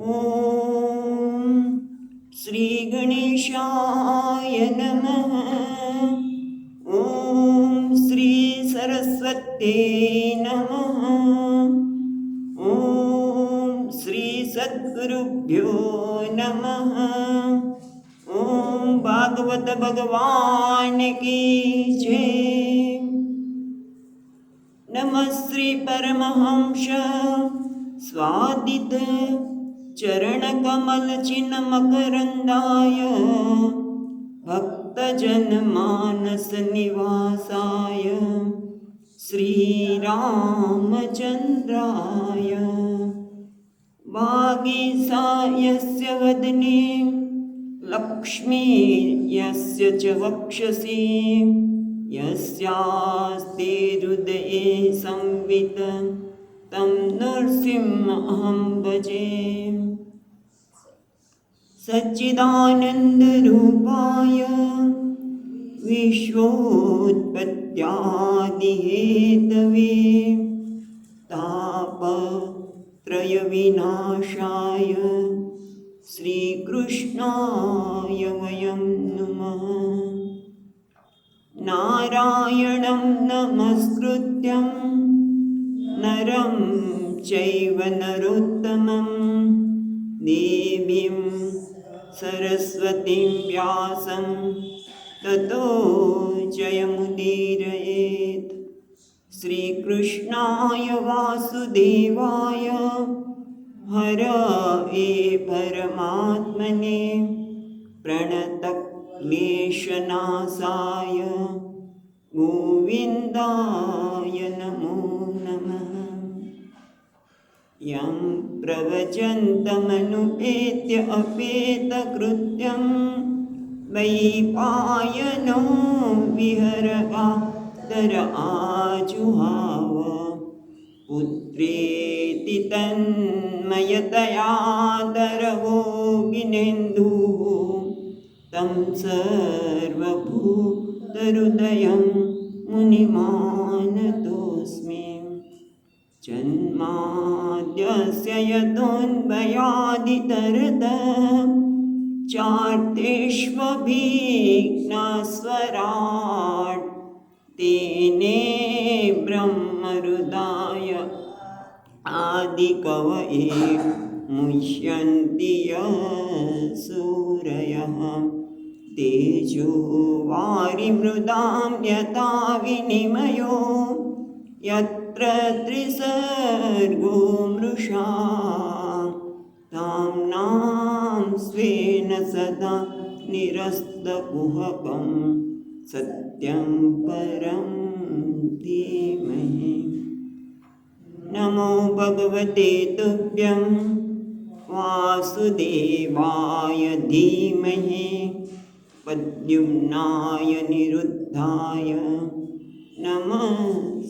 ॐ श्रीगणेशाय नमः। ॐ श्री सरस्वत्यै नमः। ॐ श्री सद्गुरुभ्यो नमः। ॐ भागवत भगवान की जय। नमः श्री परमहंस स्वादित चरण कमल चिन्ह मकरंदाय भक्तजन मानस निवासाय श्री रामचंद्राय वागीसायस्य वदने लक्ष्मी यस्य च वक्षसि यस्यास्ते हृदये संवित तं नृसिंहं भजे। सच्चिदानन्दरूपाय विश्वोत्पत्त्यादिहेतवे तापत्रयविनाशाय श्रीकृष्णाय वयं नमः। नारायणं नमस्कृत्यं नरं चैव नरोत्तमं देवीं सरस्वतीं व्यासं ततो जयमुदीरयेत्। श्रीकृष्णाय वासुदेवाय हरये परमात्मने प्रणतक्लेशनाशाय गोविन्दाय नमो नमः। यं प्रवचन्तमनुपेत्य अपेतकृत्यं वैपायनो विहरगातर आजुहाव पुत्रेति तन्मयतया दरवो विनेन्दुः तं सर्वभूतहृदयं मुनिमानतोऽस्मि। जन्माद्यस्य यतोऽन्वयादितरतः चार्तेष्वभिघ्नस्वराट् तेने ब्रह्महृदाय आदिकवये मुह्यन्ति सूरयः। तेजो वारिमृदां यथा विनिमयो यत्र त्रिसर्गो मृषा ताम्नां स्वेन सदा निरस्तकुहकं सत्यं परं धीमहि। नमो भगवते तुभ्यं वासुदेवाय धीमहि प्रद्युम्नाय निरुद्धाय नमः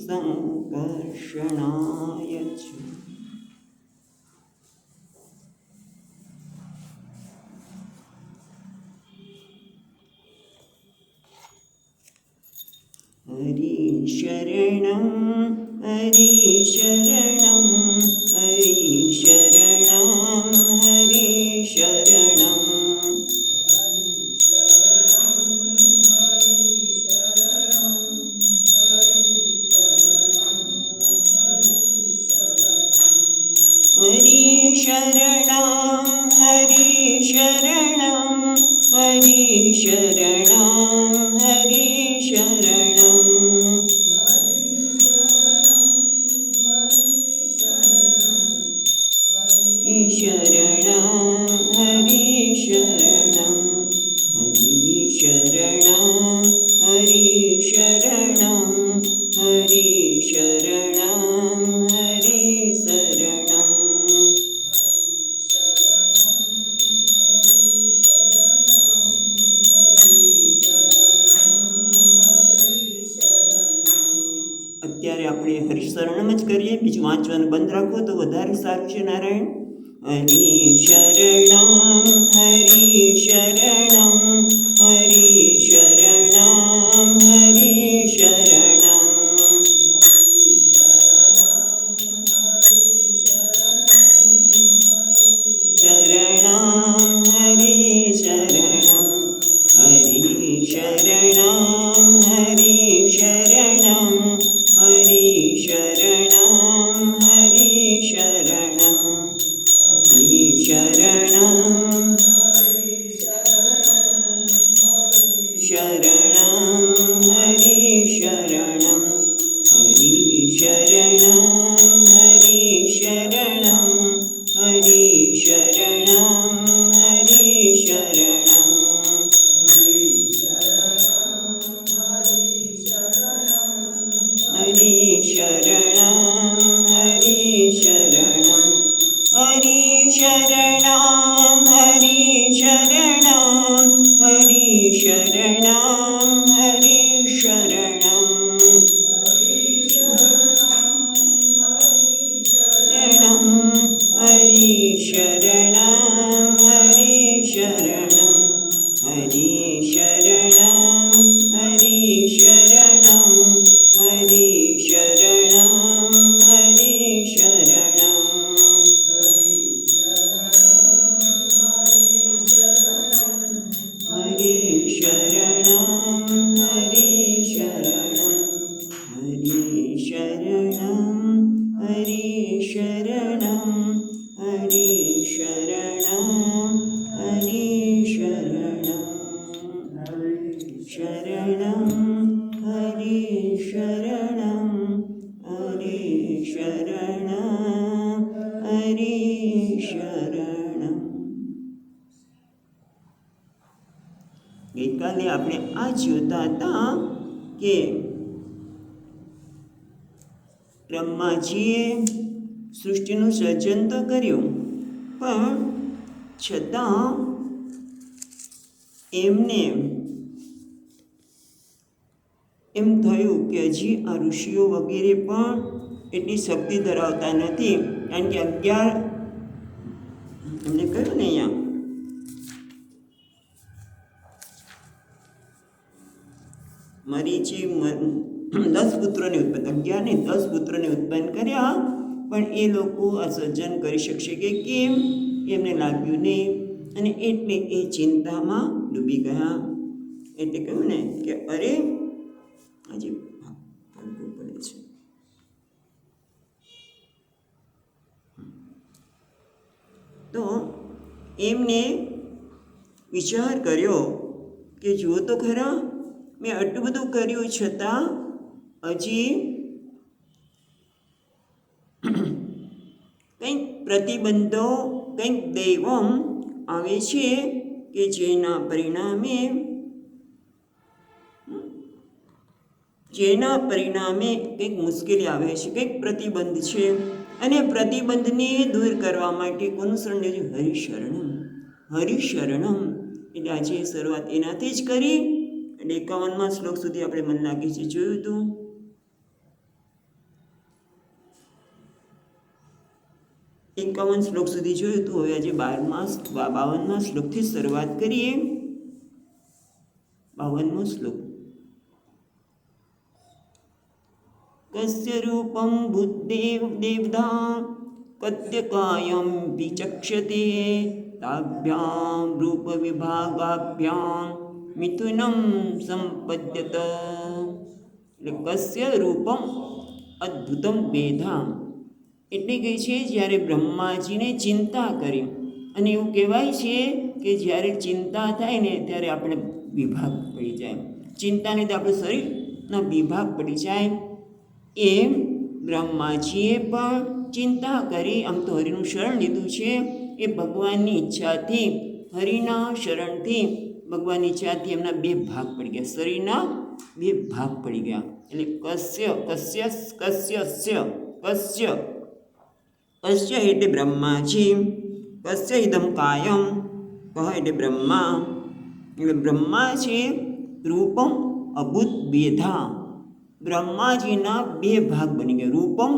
संकर्षणाय च। हरि शरणं हरि शरणं हरि शरणं हरि शरणं हरि शरणं हरि शरणं हरि शरणं हरि शरणं शरणं हरि शरणं हरि शरणं हरि शरणं हरि शरणं हरि शरणं અત્યારે આપણે હરિશરણમ જ કરીએ, બીજું વાંચવાનું બંધ રાખો તો વધારે સારું છે. નારાયણ હરિ શરણમ હરિ શરણમ હરિ શરણમ હરિ શરણમ હરિશરણમ હરિશરણમ હરિશરણમ હરિશરણમ હરિશરણમ હરિશરણમ હરિશરણમ હરિશરણમ હરિશરણમ હરિશરણમ હરિશરણમ હરિશરણમ હરિશરણમ ગઈકાલે આપણે આ જોતા હતા કે બ્રહ્માજીએ સૃષ્ટિનું સર્જન તો કર્યું, પણ છતાં એમને એમ થયું કે હજી આ ઋષિઓ વગેરે પણ એટલી શક્તિ ધરાવતા નથી, કારણ કે 11 એમને કહ્યું ને અહીંયા મરીચી 10 પુત્રોને ઉત્પન્ન 11 ને 10 પુત્રોને ઉત્પન્ન કર્યા, પણ એ લોકો આ સર્જન કરી શકશે કે કેમ એમને લાગ્યું નહીં, અને એટલે એ ચિંતામાં ડૂબી ગયા. એટલે કહ્યું ને કે અરે આજે પડે છે. તો એમને વિચાર કર્યો કે જુઓ તો ખરા, મેં આટલું બધું કર્યું છતાં હજી કંઈક પ્રતિબંધો, કંઈક દૈવમ આવે છે કે જેના પરિણામે કંઈક મુશ્કેલી આવે છે, કંઈક પ્રતિબંધ છે, અને પ્રતિબંધને દૂર કરવા માટે કોનું શરણ લેવું? હરિશરણમ હરિશરણમ. એટલે આજે શરૂઆત એનાથી જ કરી. એટલે 51મા શ્લોક સુધી આપણે મન લાગી છે જોયું હતું. શ્લોક સુધી જોયું હતું. હવે આજે 52મા શ્લોકથી શરૂઆત કરીએ. 52મો શ્લોક. કસ્ય રૂપમ બુદ્ધેવ દેવતા કત્યકાયમ વિચક્ષતે તાભ્યામ રૂપ વિભાગાભ્યામ મિથુનમ સંપદ્યત. એટલે કસ્ય રૂપમ અદ્ભુતમ બેધા. એટલે કહે છે જ્યારે બ્રહ્માજીને ચિંતા કરી, અને એવું કહેવાય છે કે જ્યારે ચિંતા થાય ને ત્યારે આપણે વિભાગ પડી જાય, ચિંતાને તો આપણું શરીરના વિભાગ પડી જાય. એમ બ્રહ્માજીએ પણ ચિંતા કરી. આમ તો હરિનું શરણ લીધું છે, એ ભગવાનની ઈચ્છાથી, હરિના શરણથી, ભગવાનની ઈચ્છાથી એમના 2 ભાગ પડી ગયા, શરીરના 2 ભાગ પડી ગયા. એટલે કસ્ય એટલે બ્રહ્માજી, કસ્ય ઇદમ કાયમ, કહ એટલે બ્રહ્મા. એટલે બ્રહ્મા છે રૂપમ અભૂત બેધા. બ્રહ્માજીના 2 ભાગ બની ગયા. રૂપમ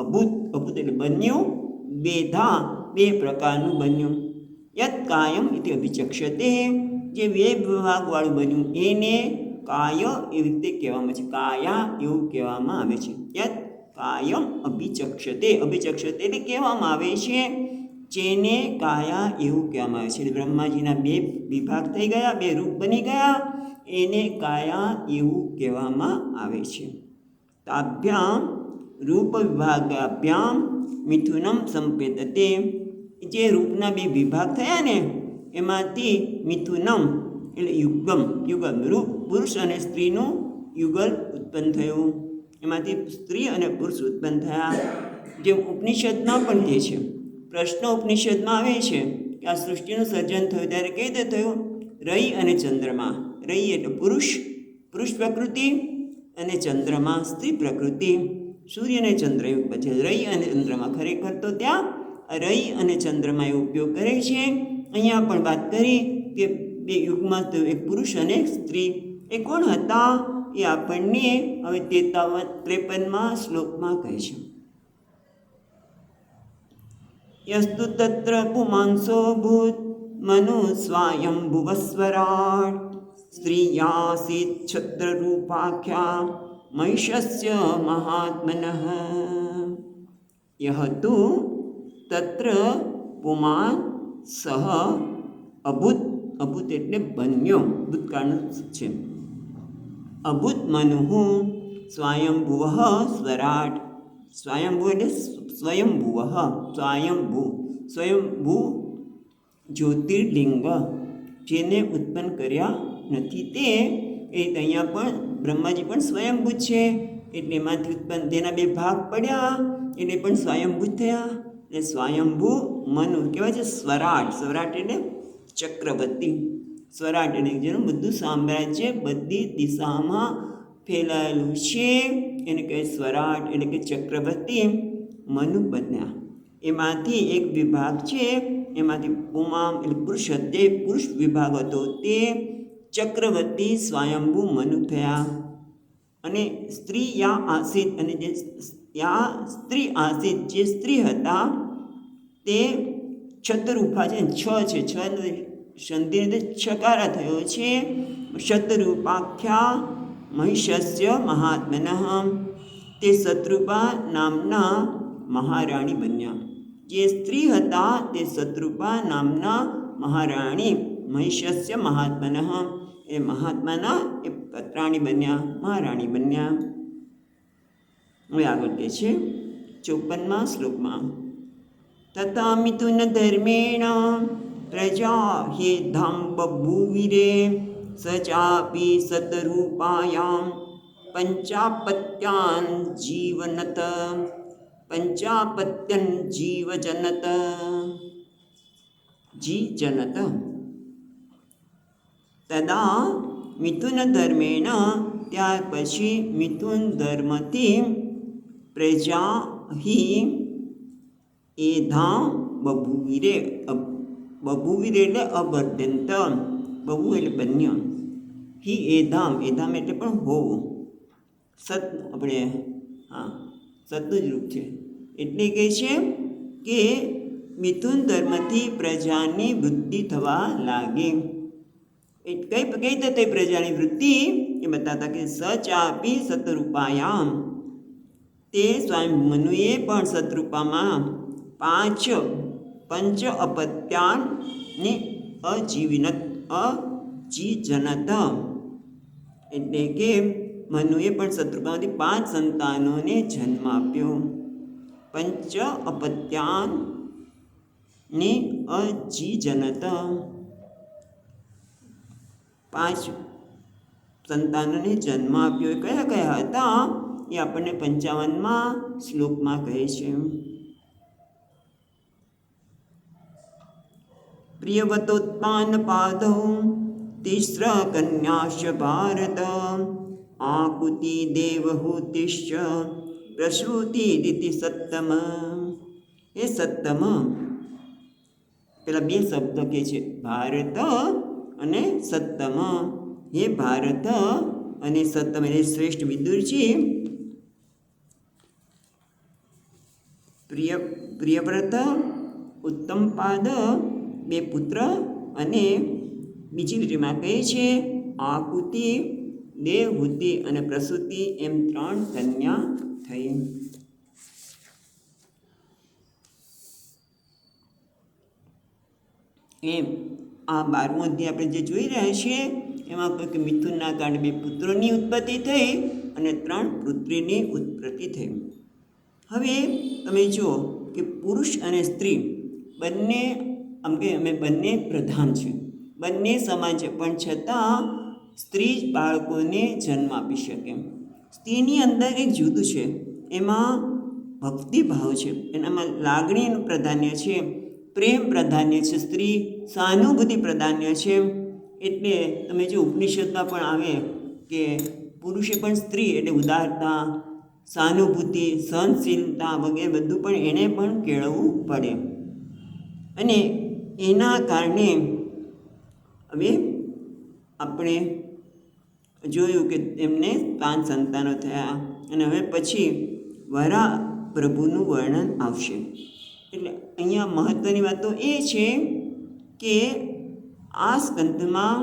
અભૂત, અભૂત એટલે બન્યું, બેધા 2 પ્રકારનું બન્યું. યત કાયમ એટલે અભિચક્ષતે, જે 2 ભાગવાળું બન્યું એને કાય એવી રીતે કહેવામાં છે, કાયા એવું કહેવામાં આવે છે. યત કાયમ અભિચક્ષતે, અભિચક્ષતે એટલે કહેવામાં આવે છે, જેને કાયા એવું કહેવામાં આવે છે. એટલે બ્રહ્માજીના 2 વિભાગ થઈ ગયા, 2 રૂપ બની ગયા, એને કાયા એવું કહેવામાં આવે છે. તાભ્યામ રૂપ વિભાગાભ્યામ મિથુનમ સંપેદતે. જે રૂપના 2 વિભાગ થયા ને એમાંથી મિથુનમ એટલે યુગલ રૂપ, પુરુષ અને સ્ત્રીનું યુગલ ઉત્પન્ન થયું. એમાંથી સ્ત્રી અને પુરુષ ઉત્પન્ન થયા. જે ઉપનિષદમાં પણ કહે છે, પ્રશ્ન ઉપનિષદમાં આવે છે કે આ સૃષ્ટિનું સર્જન થયું ત્યારે કઈ રીતે થયું? રવિ અને ચંદ્રમા. રવિ એટલે પુરુષ પ્રકૃતિ, અને ચંદ્રમા સ્ત્રી પ્રકૃતિ. સૂર્ય અને ચંદ્રયુગ પછી રવિ અને ચંદ્રમા. ખરેખર તો ત્યાં રવિ અને ચંદ્રમા એ ઉપયોગ કરે છે. અહીંયા પણ વાત કરી કે બે યુગમાં તો એક પુરુષ અને એક સ્ત્રી. એ કોણ હતા એ આપણને હવે 53માં શ્લોકમાં કહે છે. યસ્તુ તત્ર પુમાંસો ભૂત મનુ સ્વાયંભુવસ્વરાટ સ્ત્રીયાસીત છદ્રરૂપાખ્યા મહિષસ્ય મહાત્મનઃ. યહ તુ તત્ર પુમાન સહ અભૂત. અભૂત એટલે બન્યો, ભૂતકાળનું છે. અભૂત મનુ સ્વયંભુવ સ્વરાટ. સ્વયંભુ એટલે સ્વયંભુવ. સ્વયંભૂ જ્યોતિર્લિંગ, જેને ઉત્પન્ન કર્યા નથી તે. એ અહીંયા પણ બ્રહ્માજી પણ સ્વયંભૂ છે. એટલે એમાંથી ઉત્પન્ન તેના બે ભાગ પડ્યા એટલે પણ સ્વયંભૂ થયા. એટલે સ્વયંભૂ મનુ કહેવાય છે સ્વરાટ. સ્વરાટ એટલે ચક્રવર્તી. સ્વરાટ એટલે જેનું બધું સામ્રાજ્ય બધી દિશામાં ફેલાયેલું છે એને કહે સ્વરાટ એટલે કે ચક્રવર્તી. મનુ બન્યા. એમાંથી એક વિભાગ છે, એમાંથી પુમામ એટલે પુરુષ તે પુરુષ વિભાગ હતો તે ચક્રવર્તી સ્વયંભૂ મનુ થયા. અને સ્ત્રી યા આસિત, અને જે યા સ્ત્રી આસિત જે સ્ત્રી હતા તે શતરૂપા છે. છ સંધિ છકારા થયો છે. શતરૂપાખ્યા મહિષસ્ય મહાત્મનઃ. તે શતરૂપા નામના મહારાણી બન્યા. જે સ્ત્રી હતા તે શતરૂપા નામના મહારાણી મહિષસ્ય મહાત્મનઃ એ મહાત્માના એ પત્રાણી બન્યા, મહારાણી બન્યા. હવે આગળ કહે છે 54મા શ્લોકમાં તથા મિથુન ધર્મેણ પ્રજા હેધામ બભૂવિરે સચાપી સતરૂપાયામ પંચાપત્યાન જીવનત. પંચાપત્યન જીવજનત. જીજનત. તદા મિથુન ધર્મેણ ત્યાર પછી મિથુન ધર્મથી પ્રજા હિ એધામ બભૂવિરે. બભૂવિરે એટલે અભર્યંત. બહુ એટલે બન્યો. હિ એધામ. એધામ એટલે પણ હોવું. સત આપણે સતનું જ રૂપ છે. એટલે કહે છે કે મિથુન ધર્મથી પ્રજાની વૃદ્ધિ થવા લાગી. કઈ રીતે તે પ્રજાની વૃદ્ધિ એ બતાતા કે સચાપી સતરૂપાયામ. તે સ્વયં મનુએ પણ સતરૂપામાં પંચ અપત્યાની અજીજનત. એટલે કે મનુએ પણ શત્રુપામાંથી 5 સંતાનોને જન્મ આપ્યો. પંચ અપત્યાની અજીજનત. 5 સંતાનોને જન્મ આપ્યો. કયા કયા હતા એ આપણને 55મા શ્લોકમાં કહે છે. પ્રિયવતોત્પાન પાદૌ તિસ્ર કન્યાશ્ચ ભારત આકુતિ દેવહૂતિશ્ચ પ્રસૂતિ સત્તમ. એ સત્તમ પેલા 2 શબ્દ કે છે ભારત અને સત્તમ. હે ભારત અને સત્તમ એટલે શ્રેષ્ઠ વિદુરજી પ્રિયવ્રત ઉત્તમપાદ 2 પુત્ર અને બીજી વિધિમાં કહે છે આકુતિ દેવહૂતિ અને પ્રસૂતિ એમ 3 કન્યા થઈ. એમ આ 12મું અધ્યાય આપણે જે જોઈ રહ્યા છીએ એમાં કહ્યું કે મિથુનના કારણે 2 પુત્રોની ઉત્પત્તિ થઈ અને 3 પુત્રીની ઉત્પત્તિ થઈ. હવે તમે જુઓ કે પુરુષ અને સ્ત્રી બંને આમ કે અમે બંને પ્રધાન છે, બંને સમાન છે, પણ છતાં સ્ત્રી જ બાળકોને જન્મ આપી શકે. સ્ત્રીની અંદર એક જુદું છે, એમાં ભક્તિભાવ છે, એનામાં લાગણીનું પ્રાધાન્ય છે, પ્રેમ પ્રાધાન્ય છે, સ્ત્રી સહાનુભૂતિ પ્રાધાન્ય છે. એટલે તમે જો ઉપનિષદમાં પણ આવે કે પુરુષે પણ સ્ત્રી એટલે ઉદારતા, સહાનુભૂતિ, સહનશીલતા વગેરે બધું પણ એણે પણ કેળવવું પડે. અને એના કારણે હવે આપણે જોયું કે એમને 5 સંતાનો થયા. અને હવે પછી વરા પ્રભુનું વર્ણન આવશે. એટલે અહીંયા મહત્ત્વની વાત તો એ છે કે આ સ્કંધમાં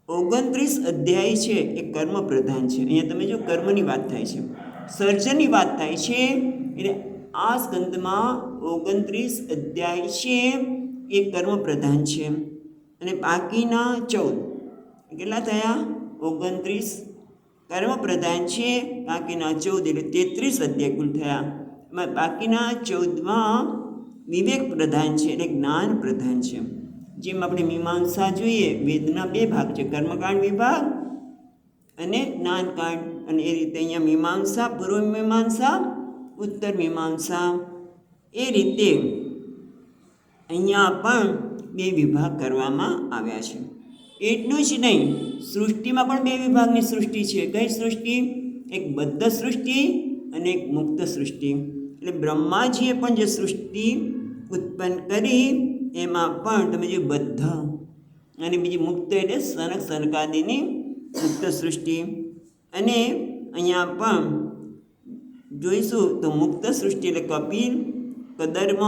29 અધ્યાય છે એ કર્મ પ્રધાન છે. અહીંયા તમે જો કર્મની વાત થાય છે, સર્જનની વાત થાય છે. એટલે આ સ્કંધમાં 29 અધ્યાય છે એ કર્મ પ્રધાન છે. અને બાકીના 14 કેટલા થયા? 29 કર્મ પ્રધાન છે, બાકીના 14 એટલે 33 અધ્યાય કુલ થયા. એમાં બાકીના 14માં વિવેક પ્રધાન છે એટલે જ્ઞાન પ્રધાન છે. જેમ આપણે મીમાંસા જોઈએ, વેદના 2 ભાગ છે, કર્મકાંડ વિભાગ અને જ્ઞાનકાંડ. અને એ રીતે અહીંયા મીમાંસા, પૂર્વ મીમાંસા, ઉત્તર મીમાંસા, એ રીતે અહીંયા પણ 2 વિભાગ કરવામાં આવ્યા છે. એટલું જ નહીં, સૃષ્ટિમાં પણ 2 વિભાગની સૃષ્ટિ છે. કઈ સૃષ્ટિ? એક બદ્ધ સૃષ્ટિ અને એક મુક્ત સૃષ્ટિ. એટલે બ્રહ્માજીએ પણ જે સૃષ્ટિ ઉત્પન્ન કરી એમાં પણ તમે જે બદ્ધ અને બીજી મુક્ત એટલે સનક સનકાદિની મુક્ત સૃષ્ટિ. અને અહીંયા પણ જોઈશું તો મુક્ત સૃષ્ટિ એટલે કપિલ, કદર્મ,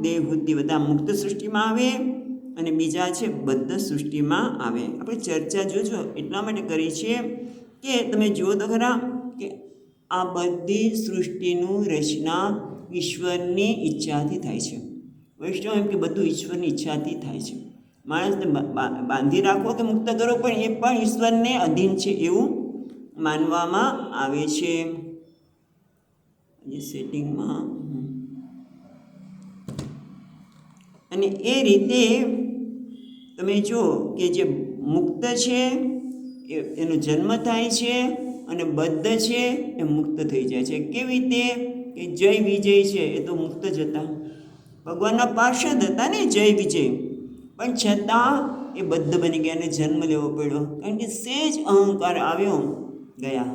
દેવહૂતિ બધા મુક્ત સૃષ્ટિમાં આવે અને બીજા છે બદ્ધ સૃષ્ટિમાં આવે. આપણે ચર્ચા જોજો એટલા માટે કરી છે કે તમે જુઓ તો ખરા કે આ બધી સૃષ્ટિનું રચના ઈશ્વરની ઈચ્છાથી થાય છે. વૈષ્ણવ એમ કે બધું ઈશ્વરની ઈચ્છાથી થાય છે. માણસને બાંધી રાખો કે મુક્ત કરો પણ એ પણ ઈશ્વરને અધીન છે એવું માનવામાં આવે છે. સેટિંગમાં અને એ રીતે તમે જો કે જે મુક્ત છે એનો જન્મ થાય છે અને બદ્ધ છે એ મુક્ત થઈ જાય છે. કેવી રીતે? કે જય વિજય છે એ તો મુક્ત જ હતા, ભગવાનના પાર્ષદ હતા ને જય વિજય, પણ છતાં એ બદ્ધ બની ગયા અને જન્મ લેવો પડ્યો. કારણ કે સેજ અહંકાર આવ્યો ગયા.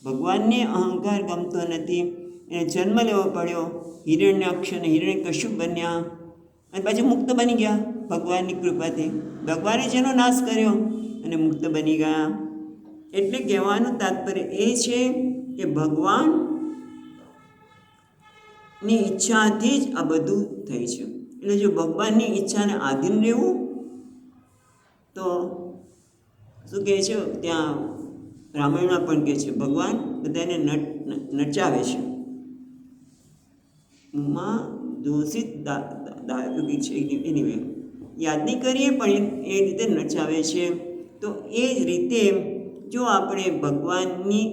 ભગવાનને અહંકાર ગમતો નથી, એને જન્મ લેવો પડ્યો. હિરણ્યાક્ષ અને હિરણ્યકશ્યપ બન્યા અને પાછું મુક્ત બની ગયા ભગવાનની કૃપાથી. ભગવાને જેનો નાશ કર્યો અને મુક્ત બની ગયા. એટલે કહેવાનું તાત્પર્ય એ છે કે ભગવાનની ઈચ્છાથી જ આ બધું થઈ છે. એટલે જો ભગવાનની ઈચ્છાને આધીન રહેવું તો શું કહે છે ત્યાં રામાયણમાં પણ કહે છે ભગવાન બધાને નચાવે છે. માં દોષિત દારૂકી છે એની યાદ નહીં કરીએ પણ એ રીતે નચાવે છે. તો એ જ રીતે જો આપણે ભગવાનની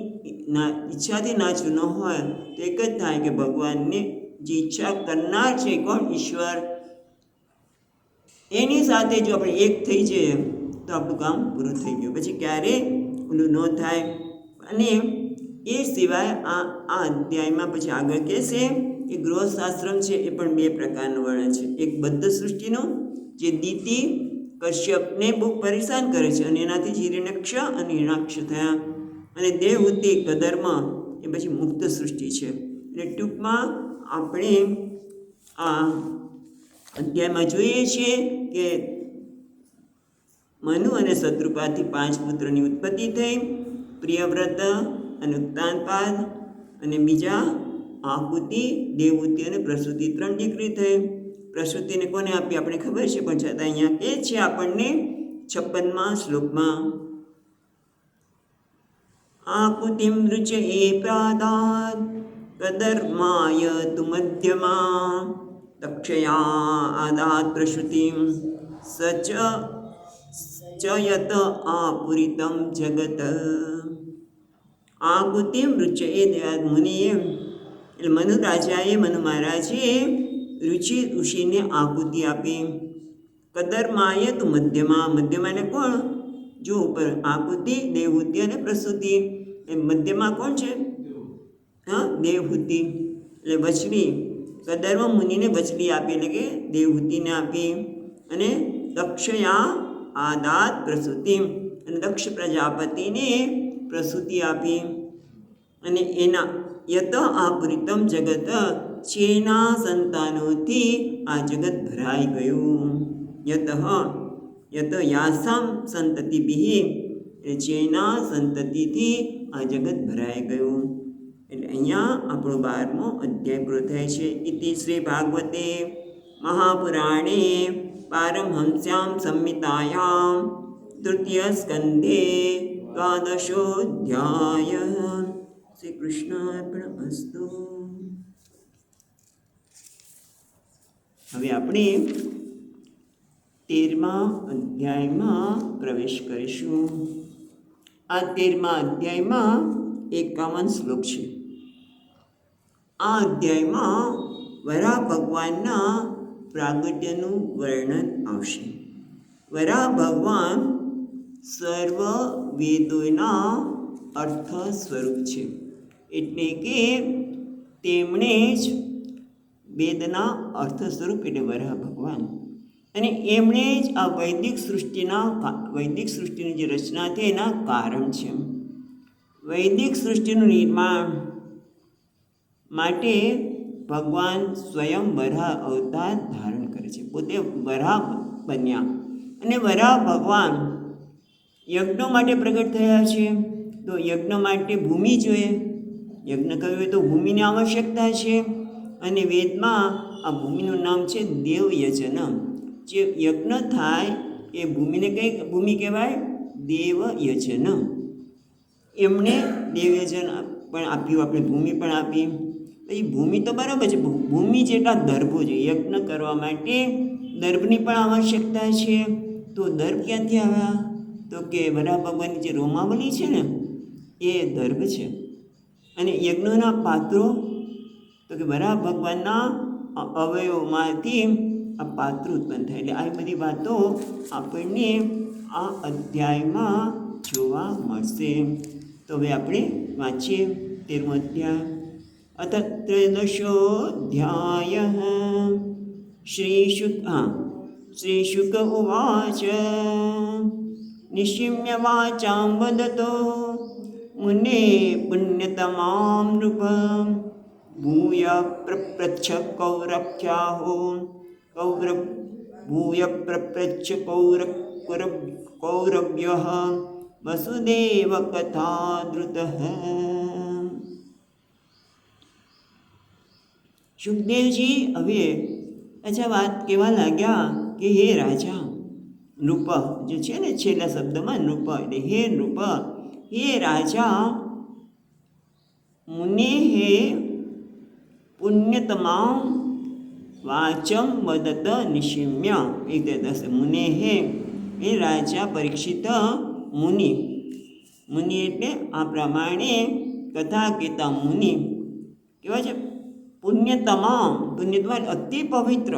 ઈચ્છાથી નાચવું ન હોય તો એક જ થાય કે ભગવાનને જે ઈચ્છા કરનાર છે કોણ? ઈશ્વર. એની સાથે જો આપણે એક થઈ જઈએ તો આપણું કામ પૂરું થઈ ગયું. પછી ક્યારે ઓલું ન થાય. અને એ સિવાય આ અધ્યાયમાં પછી આગળ કહેશે કે ગૃહસ્થાશ્રમ છે એ પણ 2 પ્રકારનું વર્ણન છે. એક બદ્ધ સૃષ્ટિનો જે દિતિ કશ્યપને બહુ પરેશાન કરે છે અને એનાથી જ હિરણ્યક્ષ અને હિરણાક્ષ થયા. અને દેવહૂતિ કદર્મ એ પછી મુક્ત સૃષ્ટિ છે. એટલે ટૂંકમાં આપણે આ અધ્યાયમાં જોઈએ છીએ કે મનુ અને શત્રુપાથી 5 પુત્રોની ઉત્પત્તિ થઈ. પ્રિયવ્રત અને ઉત્તાનપાદ અને બીજા આહુતિ, દેવહૂતિ અને પ્રસૂતિ 3 દીકરી થઈ. પ્રસૂતિને કોને આપી આપણે ખબર છે, પણ છતાં અહીંયા એ છે આપણને 56મા શ્લોકમાં આકુતિમ રુચે પ્રાદાત કદર્માય તુ મધ્યમા દક્ષયા આદાત પ્રસૂતિમ સચ ચયત આપુરિતમ જગત. આકુતિમ રુચે દેવાદ મુનિએ એટલે મનુ રાજાએ, મનુ મહારાજે રુચિ ઋષિને આહુતિ આપી. કદર્માય તુ મધ્યમાં, મધ્યમાં એટલે કોણ? જો ઉપર આહુતિ, દેવહૂતિ અને પ્રસૂતિ. એ મધ્યમાં કોણ છે? હા, દેવહૂતિ એટલે વચલી. કદર્વ મુનિને વચલી આપી એટલે કે દેવહૂતિને આપી. અને દક્ષયા આદાત પ્રસૂતિ, અને દક્ષ પ્રજાપતિને પ્રસૂતિ આપી. અને એના યત આપૂરિતમ જગત, જેના સંતાનોથી આ જગત ભરાઈ ગયું. યત યાસામ સંતતિભિઃ, એટલે જેના સંતતિથી આ જગત ભરાઈ ગયું. એટલે અહીંયા આપણો 12મો અધ્યાય પૂરો થાય છે. ઇતિ શ્રી ભાગવતે મહાપુરાણે પારમહંસ્યામ સંહિતાયામ તૃતીય સ્કંધે દ્વાદશોધ્યાય. શ્રી કૃષ્ણાર્પણમસ્તુ. હવે આપણે 13મા અધ્યાયમાં પ્રવેશ કરીશું. આ 13મા અધ્યાયમાં 51 શ્લોક છે. આ અધ્યાયમાં વરાહ ભગવાનના પ્રાગટ્યનું વર્ણન આવશે. વરાહ ભગવાન સર્વ વેદોના અર્થ સ્વરૂપ છે, એટલે કે તેમણે જ વેદના અર્થ સ્વરૂપ એટલે વરાહ ભગવાન. અને એમણે જ આ વૈદિક સૃષ્ટિની જે રચના થઈ એના કારણ છે. વૈદિક સૃષ્ટિનું નિર્માણ માટે ભગવાન સ્વયં વરાહ અવતાર ધારણ કરે છે, પોતે વરાહ બન્યા. અને વરાહ ભગવાન યજ્ઞ માટે પ્રગટ થયા છે. તો યજ્ઞ માટે ભૂમિ જોઈએ. યજ્ઞ કરવું હોય તો ભૂમિની આવશ્યકતા છે. અને વેદમાં આ ભૂમિનું નામ છે દેવયજન. જે યજ્ઞ થાય એ ભૂમિને કઈ ભૂમિ કહેવાય? દેવયજન. એમણે દેવયજન પણ આપ્યું, આપણે ભૂમિ પણ આપી. એ ભૂમિ તો બરાબર છે, ભૂમિ જેટલા દર્ભો જોઈએ. યજ્ઞ કરવા માટે દર્ભની પણ આવશ્યકતા છે. તો દર્ભ ક્યાંથી આવ્યા? તો કે વરાહ ભગવાનની જે રોમાવલી છે ને એ દર્ભ છે. અને યજ્ઞના પાત્રો તો કે વરાહ ભગવાનના અવયવોમાંથી આ પાત્ર ઉત્પન્ન થાય. એટલે આવી બધી વાતો આપણને આ અધ્યાયમાં જોવા મળશે. તો હવે આપણે વાંચીએ 13મો અધ્યાય. અથ ત્રયોદશોऽધ્યાય. શ્રી શુક ઉવાચ. નિશિમ્ય વાચાં વદતો મુને પુણ્યતમાં નૃપં ભૂય પ્રપૃચ્છ કૌરવ્યઃ વસુદેવ કથા ધૃતઃ. સુખદેવજી હવે વાત કહેવા લાગ્યા કે હે રાજા નૃપ, જે છે ને છેલ્લા શબ્દમાં નૃપ, એટલે હે નૃપ, હે રાજા, મુને હે પુણ્યતમાં વાચમ વદત નિશિમ્ય. એક દસ મુને હે રાજા પરીક્ષિત, મુનિ એટલે આ પ્રમાણે કથા કહેતા મુનિ કેવા છે? પુણ્યતમામ અતિ પવિત્ર,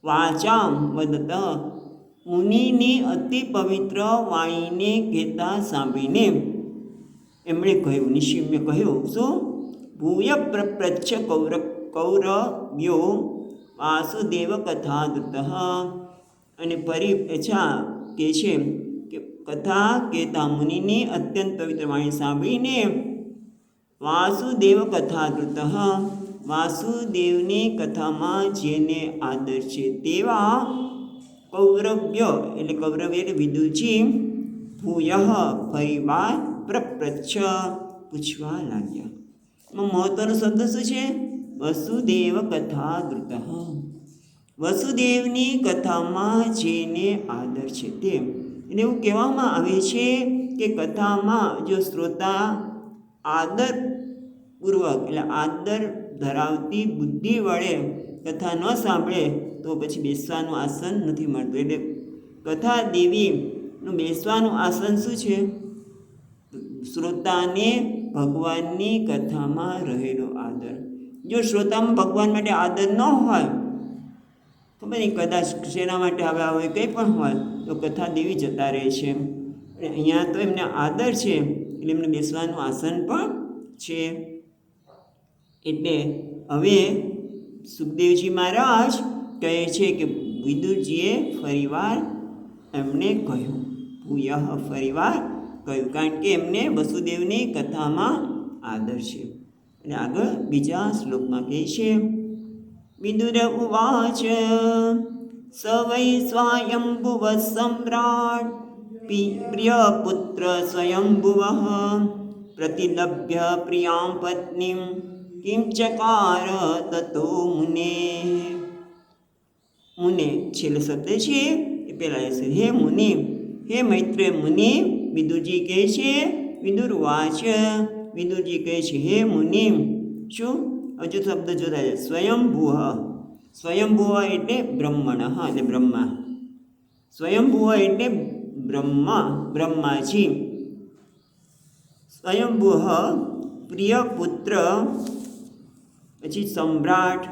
વાચામ વદત મુનિની અતિ પવિત્ર વાણીને કહેતા સાંભળીને એમણે કહ્યું, નિશિમ્ય કહ્યું શું? ભૂય પ્રપૃચ્છ કૌરવ્યો વાસુદેવ કથા ધૃતઃ. અને ફરી કે છે કે કથા કહેતા મુનિની અત્યંત પવિત્ર વાણી સાંભળીને વાસુદેવ કથા ધૃતઃ, વાસુદેવની કથામાં જેને આદર છે તેવા કૌરવ્ય એટલે વિદુજી ભૂય ફરીવાર પ્રપૃચ્છ પૂછવા લાગ્યા. મહત્વનો શબ્દ શું છે? વસુદેવ કથા ધૃતઃ. વસુદેવની કથામાં જેને આદર છે તે. એટલે એવું કહેવામાં આવે છે કે કથામાં જો શ્રોતા આદરપૂર્વક એટલે આદર ધરાવતી બુદ્ધિ વડે કથા ન સાંભળે તો પછી બેસવાનું આસન નથી મળતું. એટલે કથા દેવીનું બેસવાનું આસન શું છે? શ્રોતાને ભગવાનની કથામાં રહેલો આદર. જો શ્રોતામાં ભગવાન માટે આદર ન હોય, ખબર નહીં કદાચ શેના માટે આવ્યા હોય, કંઈ પણ હોય, તો કથા દેવી જતા રહે છે. અહીંયા તો એમને આદર છે એટલે એમને બેસવાનું આસન પણ છે. એટલે હવે સુખદેવજી મહારાજ કહે છે કે વિદુરજીએ ફરીવાર એમને કહ્યું, ભૂયઃ ફરીવાર કહ્યું, કારણ કે એમને વસુદેવની કથામાં આદર છે. અને આગળ બીજા શ્લોકમાં કહે છે, વિદુર ઉવાચ સ વૈ સ્વાયંભુવ સમ્રાટ પ્રિયપુત્ર સ્વયંભુવ પ્રતિલભ્ય પ્રિયાં પત્નીં કિં ચકાર તતો મુને. મુને છેલ્લો શબ્દ છે એ પહેલાં લેશે, હે મુનિ, હે મૈત્રેય મુનિ. વિદુરજી કહે છે, વિદુર વાચ, વિદુરજી કહે છે, હે મુનિ. શું હજુ શબ્દ જોતા છે, સ્વયંભૂ. સ્વયંભૂ એટલે બ્રહ્મણ, એટલે બ્રહ્મા. સ્વયંભૂ એટલે બ્રહ્માજી. સ્વયંભૂ પ્રિય પુત્ર, પછી સમ્રાટ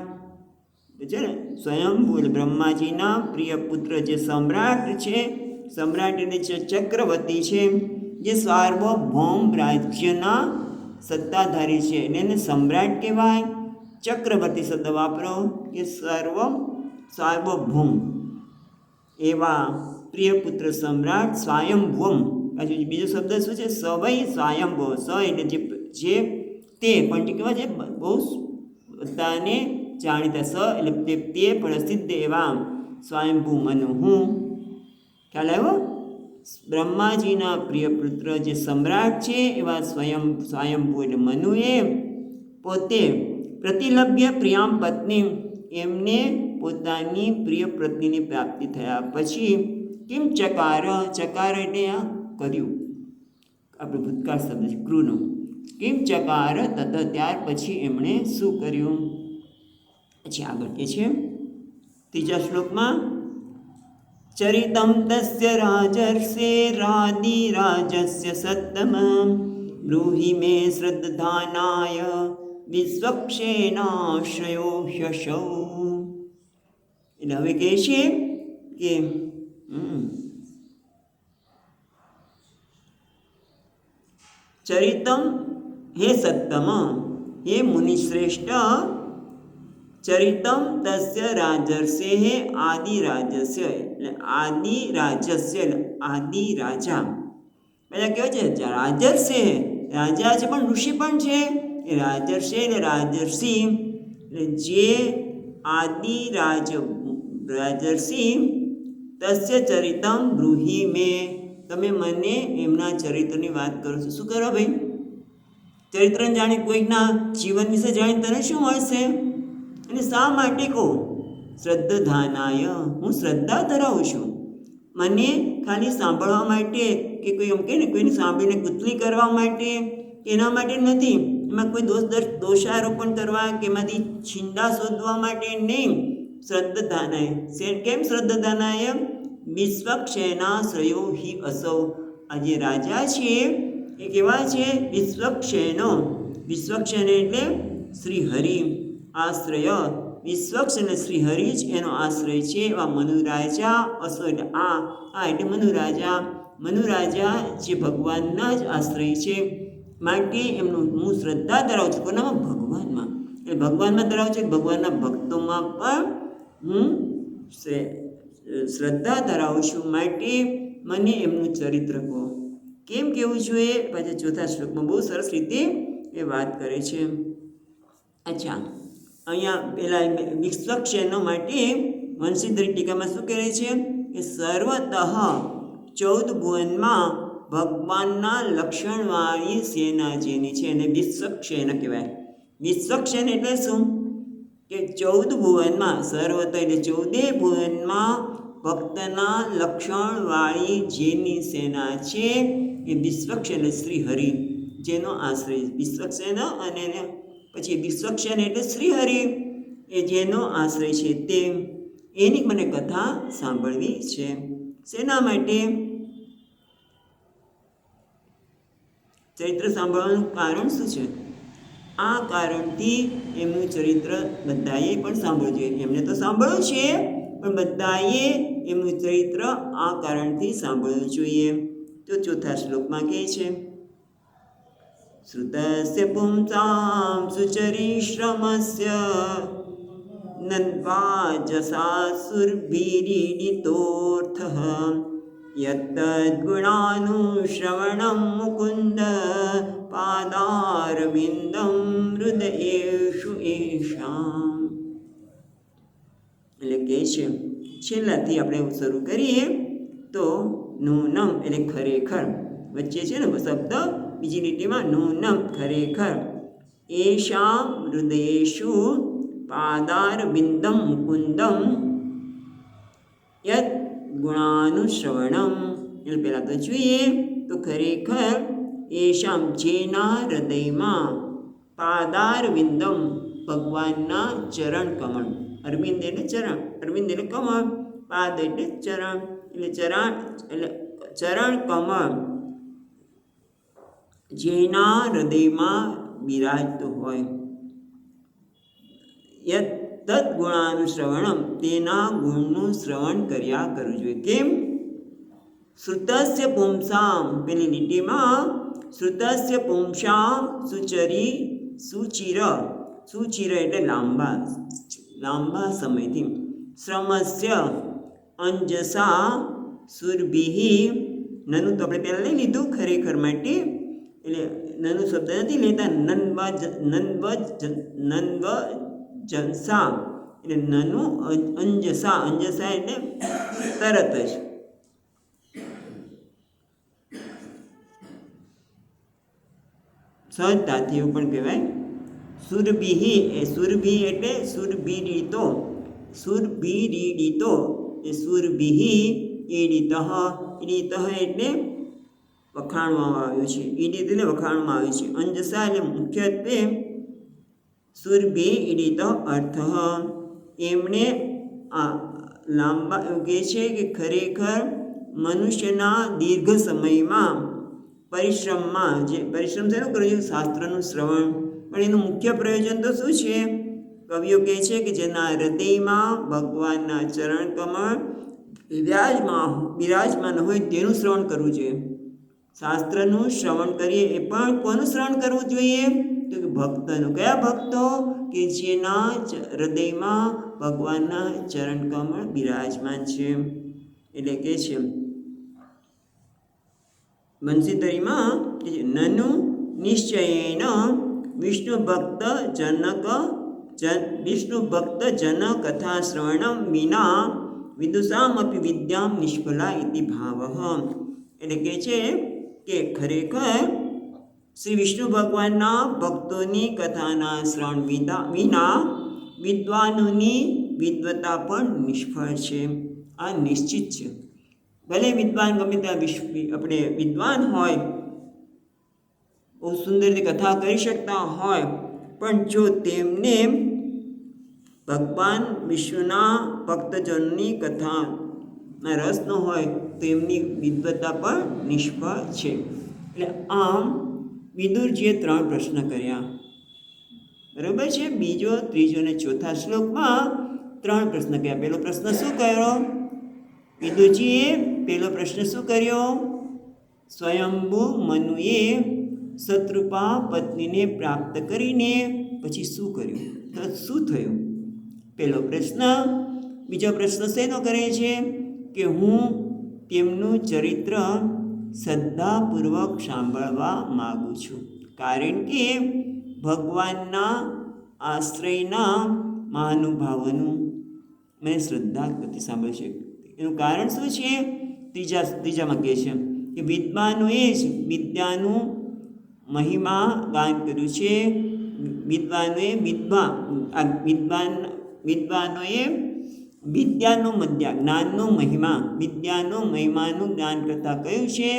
છે ને. સ્વયંભૂ એટલે બ્રહ્માજીના પ્રિય પુત્ર જે સમ્રાટ છે. સમ્રાટ એટલે ચક્રવર્તી છે, જે સાર્વભૌમ રાજ્યના સત્તાધારી છે, એને સમ્રાટ કહેવાય. ચક્રવર્તી શબ્દ વાપરો કે સાર્વભૌમ એવા પ્રિયપુત્ર સમ્રાટ સ્વયંભૂમ. પાછું બીજો શબ્દ શું છે, સવય સ્વયંભૂ. સ એટલે જે તે પણ કહેવાય છે બહુ બધાને જાણીતા. સ એટલે તે પ્રસિદ્ધ એવા સ્વયંભૂ મનુ. હું ખ્યાલ આવ્યો? બ્રહ્માજીના પ્રિય પુત્ર જે સમ્રાટ છે એવા સ્વયંભૂ એટલે મનુએ પોતે પ્રતિલભ્ય પ્રિયામ પત્ની, એમને પોતાની પ્રિય પત્નીની પ્રાપ્તિ થયા પછી કિમ ચકાર. ચકાર એટલે આ કર્યું, આપણે ભૂતકાળ શબ્દ છે કૃનો. કિમ ચકાર તત ત્યાર પછી એમણે શું કર્યું. પછી આગળ કે છે ત્રીજા શ્લોકમાં, ચરિતમ તસ્ય રાજર્ષેરાદિરાજસ્ય સત્તમ બ્રૂહિ મે શ્રદ્ધાનાય વિશ્વક્ષેનાશ્રયો ह्यशौ. એટલે હવે કહે છે કે ચરિતમ, હે સત્તમ, હે મુનિશ્રેષ્ઠ, ચરિતમ તસ્ય રાજર્ષે આદિરાજસ્ય, એટલે આદિરાજસ્ય એટલે આદિરાજા. પેલા કેવું છે, રાજર્ષે રાજા છે પણ ઋષિ પણ છે. એ રાજર્ષે એટલે રાજર્ષિ, એટલે જે રાજર્ષિ તસ્ય ચરિતમ બ્રૂહિ મે, તમે મને એમના ચરિત્રની વાત કરો છો. શું કરો ભાઈ? ચરિત્રને જાણી, કોઈકના જીવન વિશે જાણી તને શું મળશે? અને શા માટે કહો? શ્રદ્ધાનાય, હું શ્રદ્ધા ધરાવું છું. મને ખાલી સાંભળવા માટે કે કોઈ એમ કહે ને કોઈને સાંભળીને કુતલી કરવા માટે એના માટે નથી. એમાં કોઈ દોષારોપણ કરવા કે એમાંથી છિંદા શોધવા માટે નહીં. શ્રદ્ધાનાય. કેમ શ્રદ્ધાનાય? વિશ્વક્ષેનાશ્રયો હિ અસૌ. આ જે રાજા છે એ કેવા છે? વિશ્વક્ષેનો. વિશ્વક્ષેન એટલે શ્રી હરિ. આશ્રય વિશ્વક્ષ એટલે શ્રી હરિ જ એનો આશ્રય છે. એવા મનુરાજા, અસો એટલે આ એટલે મનુરાજા. મનુરાજા જે ભગવાનના જ આશ્રય છે, માટે એમનું હું શ્રદ્ધા ધરાવું છું. કોનામાં? ભગવાનમાં. એટલે ભગવાનમાં ધરાવું છું, ભગવાનના ભક્તોમાં પણ હું શ્રદ્ધા ધરાવું છું. માટે મને એમનું ચરિત્ર કહો. કેમ કહેવું જોઈએ? પાછા ચોથા શ્લોકમાં બહુ સરસ રીતે એ વાત કરે છે. અચ્છા, અહીંયા પેલા વિશ્વક્ષેનો માટે વંશીધરી ટીકામાં શું કહે છે કે સર્વતઃ 14 ભુવનમાં ભગવાનના લક્ષણવાળી સેના જેની છે એને વિશ્વક્ષેન કહેવાય. વિશ્વક્ષેન એટલે શું? કે 14 ભુવનમાં, સર્વતઃ એટલે 14 ભુવનમાં ભક્તના લક્ષણવાળી જેની સેના છે એ વિશ્વક્ષેન એટલે શ્રી હરિ જેનો આશ્રય. વિશ્વક્ષેન અને પછી વિશ્વક્ષેન એટલે શ્રી હરિ એ જેનો આશ્રય છે તે, એની મને કથા સાંભળવી છે. શેના માટે? ચરિત્ર સાંભળવાનું કારણ શું છે? આ કારણથી એમનું ચરિત્ર બધાએ પણ સાંભળવું જોઈએ. એમને તો સાંભળવું છે પણ બધાએ એમનું ચરિત્ર આ કારણથી સાંભળવું જોઈએ. તો ચોથા શ્લોકમાં કહે છે, શ્રુતસ્ય પુંસાં સુચરિશ્રમસ્ય નન્વાજસાસુર્ભિરીડિતોऽર્થઃ યત્તદ્ગુણાનુશ્રવણં મુકુન્દ પાદારવિંદં હૃદયેષુ એષાં. એટલે કે છે છેલ્લાથી આપણે શરૂ કરીએ તો નૂનમ એટલે ખરેખર, વચ્ચે છે ને શબ્દ બીજી લીટીમાં નૂનમ ખરેખર, એષાં હૃદયેષુ પાદારવિંદમ મુકુંદમ યત ગુણાનુશ્રવણમ. એટલે પહેલાં તો જોઈએ તો ખરેખર એષામ જેના હૃદયમાં પાદારવિંદમ ભગવાનના ચરણ કમળ, અરવિંદ એટલે ચરણ, અરવિંદ એટલે કમળ, પાદ એટલે ચરણ, એટલે ચરણ કમળ જેના હૃદયમાં બિરાજતું હોય, યત તદ ગુણાનુશ્રવણમ તેના ગુણનું શ્રવણ કર્યા કરવું જોઈએ. કેમ? શ્રુતસ્ય પુંસામ પેલી લીટીમાં શ્રુતસ્ય પુંસામ સુચિર એટલે લાંબા સમયથી, શ્રમસ્ય અંજસા સુરભિ, નનું તો આપણે પહેલાં લઈ લીધું ખરેખર માટે, એટલે નનું શબ્દ નથી લેતા, નન્વજંસા એટલે નનું અંજસા, અંજસા એટલે તરત જ, સહજતાથી એવું પણ કહેવાય. સુરભિ એ સુરભિ એટલે સુરભિરીતો, સુરભિરીડિતો એ સુરભિ ઈડિત, ઈડિત એટલે વખાણવામાં આવ્યું છે, ઈડિત એટલે વખાણવામાં આવ્યું છે. અંજસા એટલે મુખ્યત્વે સુરભિ ઈડિત અર્થ. એમણે આ લાંબા એવું કહે છે કે ખરેખર મનુષ્યના દીર્ઘ સમયમાં પરિશ્રમમાં, જે પરિશ્રમ શેનું કરવું છે? શાસ્ત્રનું શ્રવણ. પણ એનું મુખ્ય પ્રયોજન તો શું છે? કવિઓ કહે છે કે જેના હૃદયમાં ભગવાનના ચરણ કમળ બિરાજમાન હોય તેનું શ્રવણ કરવું જોઈએ. શાસ્ત્રનું શ્રવણ કરીએ એ પણ કોનું શ્રવણ કરવું જોઈએ? તો કે ભક્તનું. કયા ભક્તો? કે જેના હૃદયમાં ભગવાનના ચરણ કમળ બિરાજમાન છે. એટલે કે છે બંસીધરીમાં નનુ નિશ્ચયેન વિષ્ણુ ભક્ત જન કથા શ્રવણમ વિના વિદુષામપી વિદ્યામ નિષ્ફલા ઇતિ ભાવઃ. એટલે કે છે કે ખરેખર શ્રી વિષ્ણુ ભગવાનના ભક્તોની કથાના શ્રવણ વિના વિદ્વાનોની વિદ્વતા પણ નિષ્ફળ છે. આ નિશ્ચિત છે. ભલે વિદ્વાન ગમે ત્યાં આપણે વિદ્વાન હોય, બહુ સુંદર રીતે કથા કરી શકતા હોય, પણ જો તેમને ભગવાન વિષ્ણુના ભક્તજનોની કથાના રસ ન હોય તો એમની વિદ્વતા પણ નિષ્ફળ છે. એટલે આમ વિદુરજીએ 3 પ્રશ્ન કર્યા, બરાબર છે. બીજો, ત્રીજો અને ચોથા શ્લોકમાં 3 પ્રશ્ન કર્યા. પહેલો પ્રશ્ન શું કર્યો? વિદુરજીએ પહેલો પ્રશ્ન શું કર્યો? સ્વયંભૂ મનુએ શત્રુપા પત્નીને પ્રાપ્ત કરીને પછી શું કર્યું? તો શું થયું? પહેલો પ્રશ્ન. બીજો પ્રશ્ન શેનો કરે છે? કે હું તેમનું ચરિત્ર શ્રદ્ધાપૂર્વક સાંભળવા માગું છું, કારણ કે ભગવાનના આશ્રયના મહાનુભાવોનું મેં શ્રદ્ધાપૂર્વક સાંભળ્યું છે. એનું કારણ શું છે? ત્રીજામાં કહે છે કે વિદ્વાનોએ જ વિદ્યાનું મહિમા ગાન કર્યું છે. વિદ્વાનોએ વિદ્યાનું જ્ઞાનનો મહિમા, વિદ્યાનો મહિમાનું જ્ઞાન કરતાં કહ્યું છે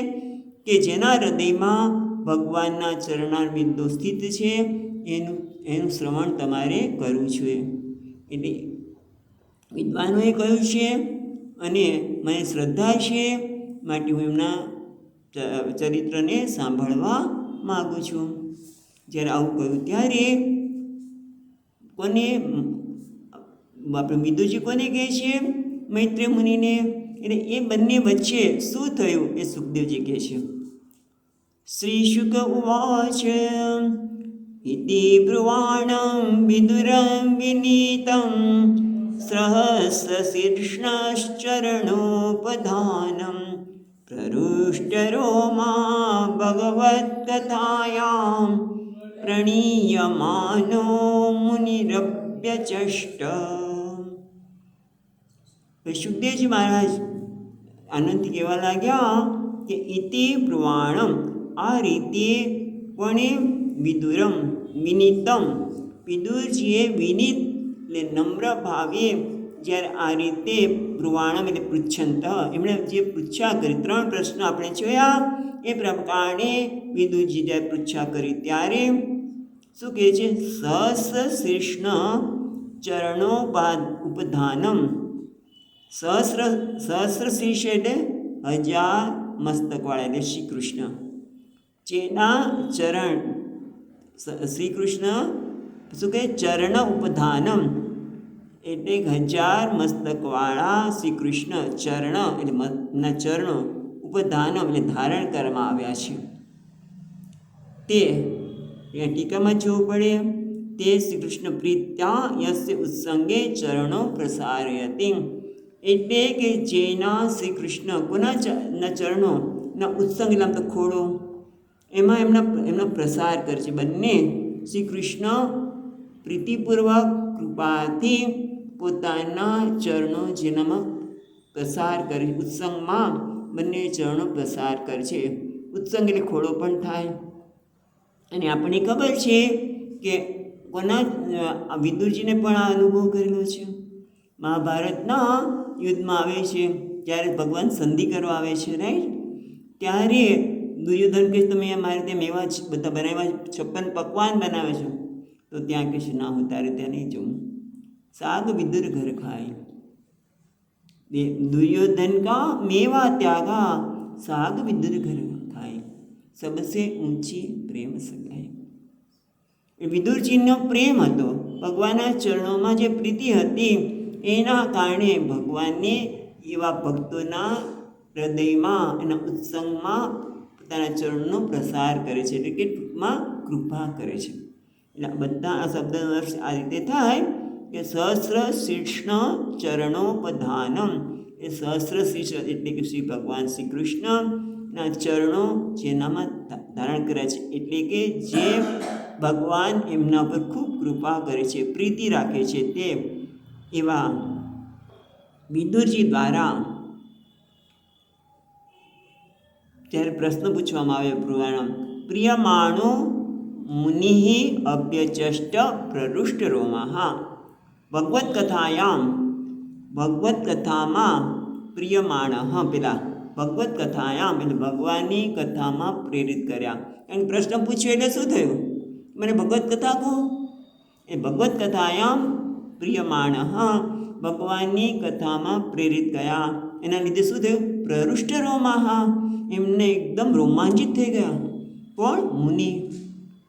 કે જેના હૃદયમાં ભગવાનના ચરણારવિંદો સ્થિત છે એનું શ્રવણ તમારે કરવું છે. એટલે વિદ્વાનોએ કહ્યું છે અને મને શ્રદ્ધા છે, માટે હું એમના ચરિત્રને સાંભળવા માગું છું. જ્યારે આવું કહ્યું ત્યારે કોને આપણે વિદુરજી કોને કહે છે? મૈત્રેય મુનિને. એટલે એ બંને વચ્ચે શું થયું એ સુખદેવજી કહે છે. श्रीशुक उवाच इति ब्रुवाणं विदुरं विनीतं सहस्रशीर्षश्चरणोपधानं प्ररुष्टरोमा भगवत्कथायां प्रणीयमानो मुनिरभ्यचष्ट. સુખદેવજી મહારાજ આનંદથી કહેવા લાગ્યા કે ઇતિ બ્રુવાણમ, આ રીતે કોણે વિદુરમ વિનીતમ, વિદુરજીએ વિનીત એટલે નમ્ર ભાવે જ્યારે આ રીતે બ્રુવાણમ એટલે પૃચ્છંત, એમણે જે પૂછ્યા કરી 3 પ્રશ્નો આપણે જોયા એ પ્રકારે વિદુરજી જ્યારે પૂછ્યા કરી ત્યારે શું કહે છે? સહસ્ર શીર્ષ ચરણો ઉપધાનમ. સહસ્ર શીર્ષ એટલે 1000 મસ્તકવાળા એટલે શ્રી કૃષ્ણ, જેના ચરણ શ્રી કૃષ્ણ શું કહે? ચરણ ઉપધાનમ એટલે 1000 મસ્તકવાળા શ્રી કૃષ્ણ ચરણ એટલે ચરણો, ઉપધાનમ એટલે ધારણ કરવામાં આવ્યા છે. તે ટીકામાં જોવું પડે, તે શ્રી કૃષ્ણ પ્રીત્યા યસ્ય ઉત્સંગે ચરણો પ્રસારયતિ, એટલે કે જેના શ્રી કૃષ્ણ કોના ચરણોના ઉત્સંગ એટલે આમ તો ખોળો, એમાં એમનો પ્રસાર કરે છે. બંને શ્રી કૃષ્ણ પ્રીતિપૂર્વક કૃપાથી પોતાના ચરણો જેનામાં પ્રસાર કરે, ઉત્સંગમાં બંને ચરણો પ્રસાર કરે છે. ઉત્સંગ એટલે ખોળો પણ થાય. અને આપણને ખબર છે કે કોના વિદુરજીને પણ આ અનુભવ કરેલો છે. મહાભારતના યુદ્ધમાં આવે છે ત્યારે ભગવાન સંધિ કરવા આવે છે, રાઈટ? ત્યારે દુર્યોધન કહે તમે મારે ત્યાં મેવા બધા બનાવ્યા 56 પકવાન બનાવે છે, તો ત્યાં કહે છે ના હું તારે ત્યાં નહીં જઉં, શાક વિદુર ઘર ખાય. दुर्योधन का मेवा त्यागा साग विदुर घर खाए, सबसे ऊंची प्रेम सगाई. વિદુરજીનો પ્રેમ હતો, ભગવાનના ચરણોમાં જે પ્રીતિ હતી એના કારણે ભગવાનને એવા ભક્તોના હૃદયમાં એના ઉત્સંગમાં પોતાના ચરણનો પ્રસાર કરે છે, એટલે કે ટૂંકમાં કૃપા કરે છે. એટલે બધા આ શબ્દનો અર્થ આ રીતે થાય કે સહસ્ર શીર્ષણ ચરણોપધાનમ, એ સહસ્ર શીર્ષ એટલે કે શ્રી ભગવાન શ્રી કૃષ્ણના ચરણો જેનામાં ધારણ કર્યા છે, એટલે કે જે ભગવાન એમના પર ખૂબ કૃપા કરે છે, પ્રીતિ રાખે છે, તે એવા વિદુરજી દ્વારા ત્યારે પ્રશ્ન પૂછવામાં આવ્યો પુરાણમ પ્રિયમાણો મુનિ અભ્યચષ્ટ પ્રરુષ્ટ રોમા. ભગવત કથામાં પ્રિયમાણ પેલા ભગવત કથાયામ એટલે ભગવાનની કથામાં પ્રેરિત કર્યા. અને પ્રશ્ન પૂછ્યો એટલે શું થયું? મને ભગવત કથા કહો. એ ભગવત કથાયામ પ્રિયમાણ ભગવાનની કથામાં પ્રેરિત ગયા. એના લીધે શું થયું? પ્રરુષ્ટ રોમા, એમને એકદમ રોમાંચિત થઈ ગયા. કોણ? મુનિ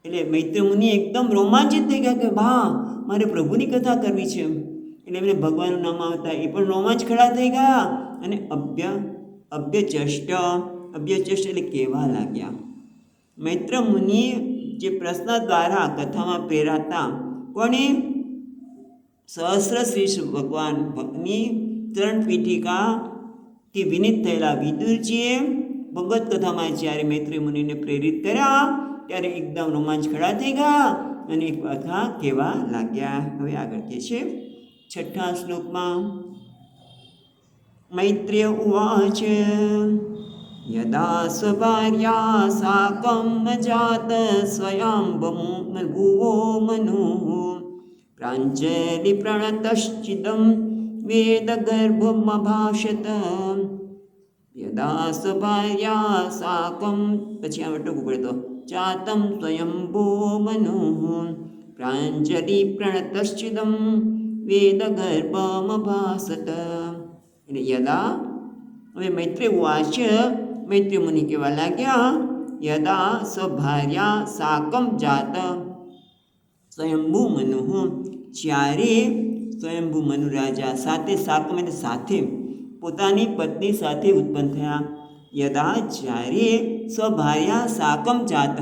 એટલે મૈત્ર મુનિ એકદમ રોમાંચિત થઈ ગયા કે વાહ મારે પ્રભુની કથા કરવી છે. એટલે એમને ભગવાનનું નામ આવતા એ પણ રોમાંચ ખડા થઈ ગયા. અને અભ્યચષ્ટ એટલે કહેવા લાગ્યા. મૈત્ર મુનિ જે પ્રશ્ન દ્વારા કથામાં પ્રેરાતા કોને? સહસ્ર શ્રી ભગવાનની ચરણ પીઠિકાથી વિનીત થયેલા વિદુરજીએ ભગવત કથામાં જ્યારે મૈત્રી મુનિને પ્રેરિત કર્યા ત્યારે એકદમ રોમાંચ ખડા થઈ ગયા અને કથા કહેવા લાગ્યા. હવે આગળ કહે છે 6થા શ્લોકમાં મૈત્રેય ઉવાચ યદા સ્વભાર્યા સાકં જાત સ્વયંભૂવો મનુ પ્રાંજલિ પ્રણતશ્ચિદં વેદગર્ભમભાષત. યદા સ્વભાર્યા સાકં પછી આ ટૂંકું પડે તો જાતમ સ્વયંભૂ મનુ પ્રાંજલિ પ્રણતશ્ચિદં વેદગર્ભમભાષત. એટલે યદા હવે મૈત્રેય ઉવાચ મૈત્રેય મુનિ કહેવા લાગ્યા યદા સ્વભાર્યા સાકમ જાત સ્વયંભૂ મનુ, જ્યારે સ્વયંભૂ મનુ રાજા સાથે સાકમ એટલે સાથે પોતાની પત્ની સાથે ઉત્પન્ન થયા. યદા જ્યારે સ્વભાર્યા સાકમ જાતઃ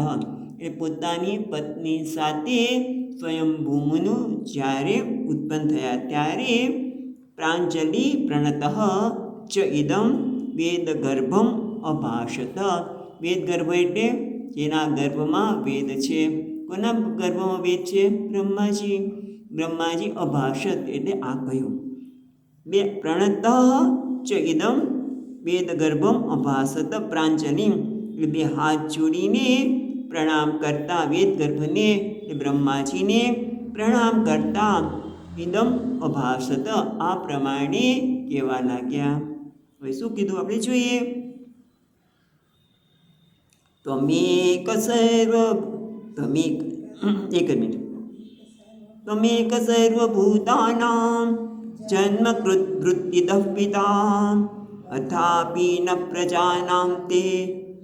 એ પોતાની પત્ની સાથે સ્વયંભૂમનું જ્યારે ઉત્પન્ન થયા ત્યારે પ્રાંજલિ પ્રણતઃ ચ ઇદમ વેદગર્ભમ અભાષત. વેદગર્ભ એટલે જેના ગર્ભમાં વેદ છે. કોના ગર્ભમાં વેદ છે? બ્રહ્માજી. બ્રહ્માજી અભાષત એટલે આ કહ્યું. બે પ્રણતઃ ચ ઇદમ વેદગર્ભમ અભાષત પ્રાંજલિ એટલે બે હાથ જોડીને પ્રણામ કરતા વેદગર્ભને એટલે બ્રહ્માજીને પ્રણામ કરતા ઇદમ અભાષત આ પ્રમાણે કહેવા લાગ્યા. હવે શું કીધું આપણે જોઈએ. ત્વમેક સર્વ ત્વમેક એક મિનિટ ત્વમેક સર્વભૂતાનાં જન્મકૃત વૃત્તિદઃ પિતા અથાપિ ન પ્રજાનાં તે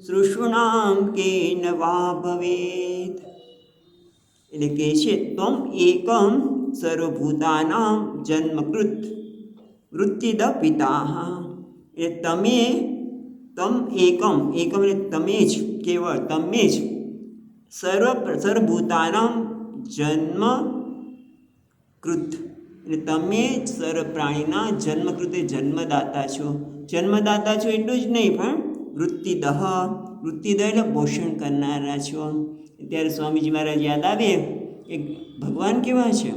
સૃષૂણાં કેન વા ભવેત. એટલે કહે છે ત્વમ એકમ સર્વભૂતાનાં જન્મકૃત વૃત્તિદઃ પિતા. એટલે તમે તમ એકમ એકમ એટલે તમે જ કેવળ તમે જ સર્વભૂતાનાં જન્મકૃત એટલે તમે જ સર્વ પ્રાણીના જન્મકૃત જન્મદાતા છો. જન્મદાતા છો એટલું જ નહીં પણ વૃત્તિદઃ વૃત્તિદઃ એટલે પોષણ કરનારા છો. ત્યારે સ્વામીજી મહારાજ યાદ આવે કે ભગવાન કેવા છે.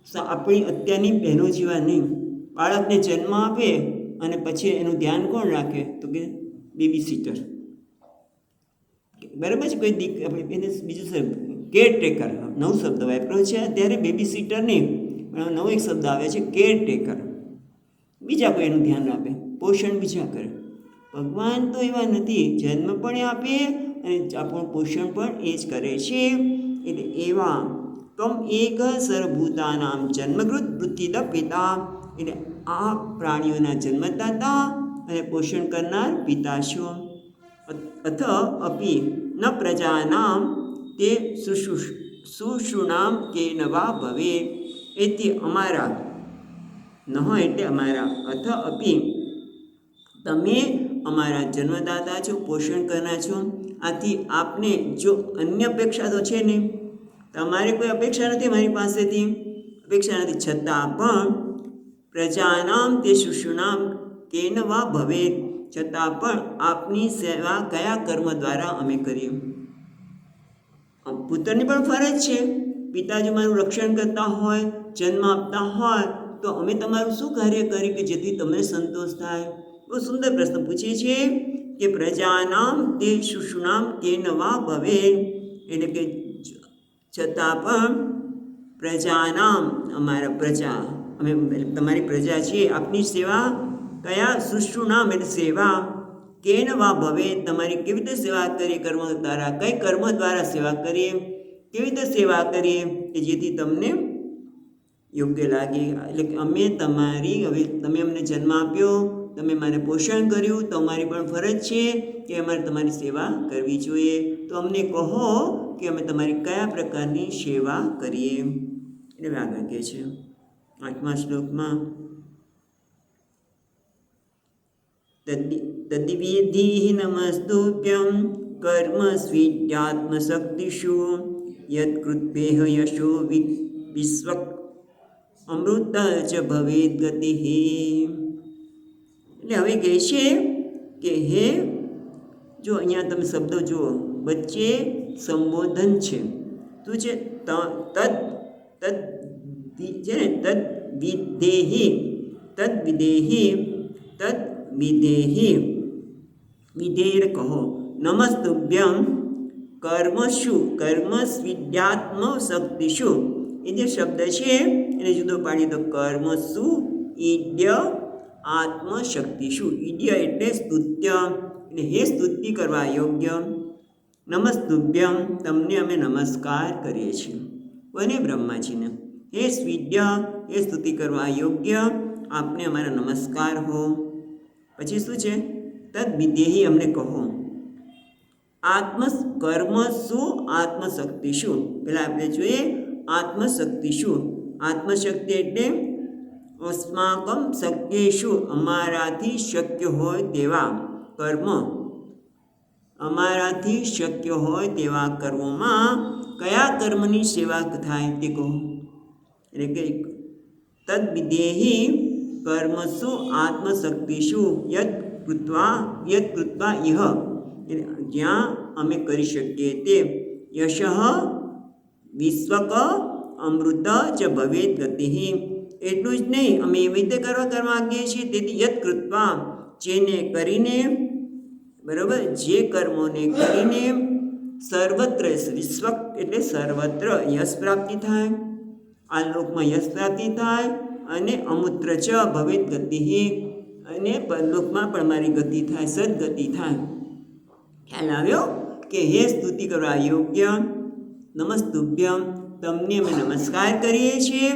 આપણી અત્યારની બહેનો જેવા નહીં. બાળકને જન્મ આપે અને પછી એનું ધ્યાન કોણ રાખે? તો કે બેબી સીટર. બરાબર છે. કોઈ આપણે એને બીજું શબ્દ કેરટેકર નવો શબ્દ વાપર્યો છે અત્યારે. બેબી સીટર નહીં પણ નવો એક શબ્દ આવે છે કેરટેકર. બીજા કોઈ એનું ધ્યાન આપે, પોષણ બીજા કરે. ભગવાન તો એવા નથી. જન્મ પણ આપે અને આપણું પોષણ પણ એ જ કરે છે. એટલે એવા તમ એક સર્વભૂતાનાં જન્મકૃત વૃત્તિદઃ પિતા એટલે આ પ્રાણીઓના જન્મદાતા અને પોષણ કરનાર પિતા છો. અથ અપી ન પ્રજાનામ તે સુષૂણામ કેન વા ભવે. એથી અમારા ન એટલે અમારા અથ અપી તમે અમારા જન્મદાતા છો, પોષણ કરનાર છો. આથી આપને જો અન્ય અપેક્ષા તો છે ને, તમારે કોઈ અપેક્ષા નથી મારી પાસેથી, અપેક્ષા નથી, છતાં પણ પ્રજાનામ તે શિશુનામ કેન વા ભવે છતાં પણ આપની સેવા કયા કર્મ દ્વારા અમે કરીએ. પુત્રની પણ ફરજ છે. પિતાજી મારું રક્ષણ કરતા હોય, જન્મ આપતા હોય તો અમે તમારું શું કાર્ય કરીએ કે જેથી તમને સંતોષ થાય. બહુ સુંદર પ્રશ્ન પૂછે છે કે પ્રજાનામ તે શિશુનામ કેન વા ભવે એટલે કે છતાં પણ પ્રજાનામ અમારા પ્રજા અમે તમારી પ્રજા છીએ. આપની સેવા કયા શુશ્રુનામ એટલે સેવા કેન વા ભવે તમારી કેવી રીતે સેવા કરીએ, કર્મ દ્વારા કઈ કર્મ દ્વારા સેવા કરીએ, કેવી રીતે સેવા કરીએ કે જેથી તમને યોગ્ય લાગે. એટલે કે અમે તમારી હવે તમે અમને જન્મ આપ્યો, તમે મને પોષણ કર્યું તો અમારી પણ ફરજ છે કે અમારે તમારી સેવા કરવી જોઈએ. તો અમને કહો કે અમે તમારી કયા પ્રકારની સેવા કરીએ. એટલે આગળ કહે છે 8મા શ્લોકમાં તદ્વિધિ નમસ્તુભ્યં કર્મ સ્વીત્યાત્મશક્તિષુ યત્કૃત્વેહ યશો વિશ્વક અમૃત ચ ભવેદ ગતિ. એટલે હવે કહે છે કે હે, જો અહીંયા તમે શબ્દો જુઓ, વચ્ચે સંબોધન છે. શું છે? તદ છે ને તદ વિદેહી વિધેય કહો. નમસ્તુભ્યં કર્મશુ કર્મ સ્વિદ્યાત્મ શક્તિશુ એ જે શબ્દ છે એને જુદો પાડીએ તો કર્મશુ ઈડ્ય આત્મશક્તિશુ. ઈડ્ય એટલે સ્તુત્ય એટલે હે સ્તુતિ કરવા યોગ્ય. નમસ્તુભ્યમ તમને અમે નમસ્કાર કરીએ છીએ. કોને? બ્રહ્માજીને. હે સ્વિદ્ય એ સ્તુતિ કરવા યોગ્ય આપને અમારા નમસ્કાર હો. પછી શું છે? તદ વિદેહી અમને કહો. કર્મ શું આત્મશક્તિ શું? પહેલાં આપણે જોઈએ આત્મશક્તિ શું. આત્મશક્તિ એટલે अस्माकं शक्येषु અમારાથી શક્ય હોય તેવા કર્મ અમારાથી શક્ય હોય તેવા કર્મોમાં કયા કર્મની સેવા થાય તે કહો. એટલે કે તદ વિદેહી કર્મસુ આત્મશક્તિષુ યદ કૃત્વા ઇહ, જ્યાં અમે કરી શકીએ તે યશઃ વિશ્વક અમૃત ચ ભવેત ગતિ. એટલું જ નહીં, અમે એવી રીતે કરવા માગીએ છીએ તેથી યદ કૃત્વા, જેને કરીને, બરાબર, જે કર્મોને કરીને સર્વત્ર વિશ્વ એટલે સર્વત્ર યશ પ્રાપ્તિ થાય, આ લોકમાં યશ પ્રાપ્તિ થાય, અને અમૂત્ર ચ ભવેત ગતિ, અને પરલોકમાં પણ મારી ગતિ થાય, સદગતિ થાય. ખ્યાલ આવ્યો કે હે સ્તુતિ કરવા યોગ્ય, નમસ્તુભ્યમ, તમને અમે નમસ્કાર કરીએ છીએ.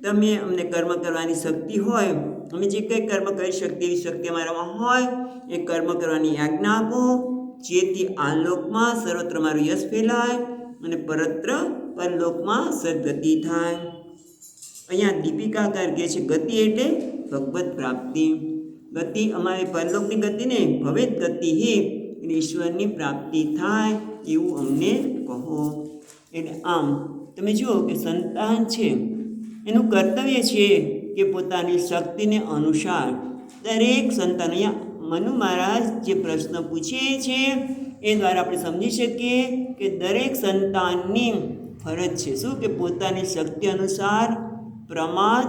તમે અમને કર્મ કરવાની શક્તિ હોય, અમે જે કંઈ કર્મ કરી શકીએ એવી શક્તિ અમારામાં હોય એ કર્મ કરવાની આજ્ઞા આપો, જેથી આ લોકમાં સર્વત્ર મારું યશ ફેલાય અને પરલોકમાં સદગતિ થાય. અહીંયા દીપિકાકાર કહે છે ગતિ એટલે ભગવત પ્રાપ્તિ. ગતિ અમારી પરલોકની ગતિ ને ભવેત ગતિ એટલે ઈશ્વરની પ્રાપ્તિ થાય એવું અમને કહો. એટલે આમ તમે જુઓ કે સંતાન છે એનું કર્તવ્ય છે કે પોતાની શક્તિને અનુસાર દરેક સંતાન, અહીંયા મનુ મહારાજ જે પ્રશ્ન પૂછે છે એ દ્વારા આપણે સમજી શકીએ કે દરેક સંતાનની ફરજ છે શું, કે પોતાની શક્તિ અનુસાર પ્રમાદ